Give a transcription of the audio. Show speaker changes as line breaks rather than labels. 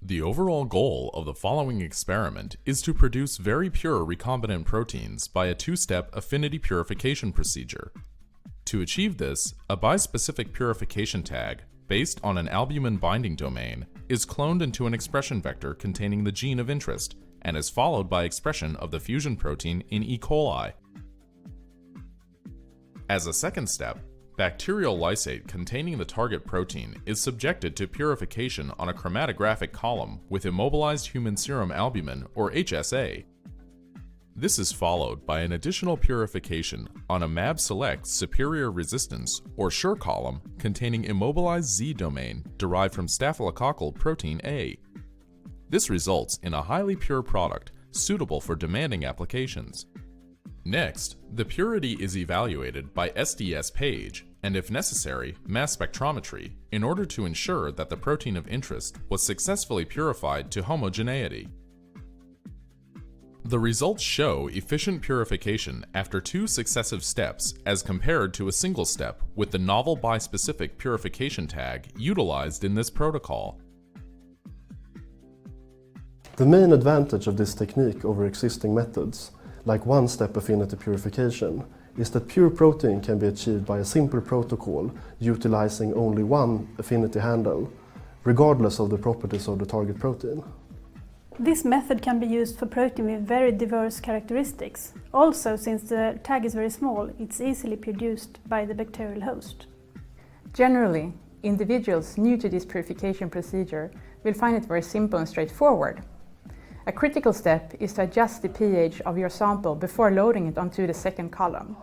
The overall goal of the following experiment is to produce very pure recombinant proteins by a two-step affinity purification procedure. To achieve this, a bispecific purification tag, based on an albumin binding domain, is cloned into an expression vector containing the gene of interest and is followed by expression of the fusion protein in E. coli. As a second step, bacterial lysate containing the target protein is subjected to purification on a chromatographic column with immobilized human serum albumin, or HSA. This is followed by an additional purification on a MAB-select superior resistance, or SURE column, containing immobilized Z domain derived from staphylococcal protein A. This results in a highly pure product suitable for demanding applications. Next, the purity is evaluated by SDS-PAGE and, if necessary, mass spectrometry in order to ensure that the protein of interest was successfully purified to homogeneity. The results show efficient purification after two successive steps as compared to a single step with the novel bispecific purification tag utilized in this protocol.
The main advantage of this technique over existing methods, like one-step affinity purification, is that pure protein can be achieved by a simple protocol utilizing only one affinity handle, regardless of the properties of the target protein.
This method can be used for protein with very diverse characteristics. Also, since the tag is very small, it's easily produced by the bacterial host.
Generally, individuals new to this purification procedure will find it very simple and straightforward. A critical step is to adjust the pH of your sample before loading it onto the second column.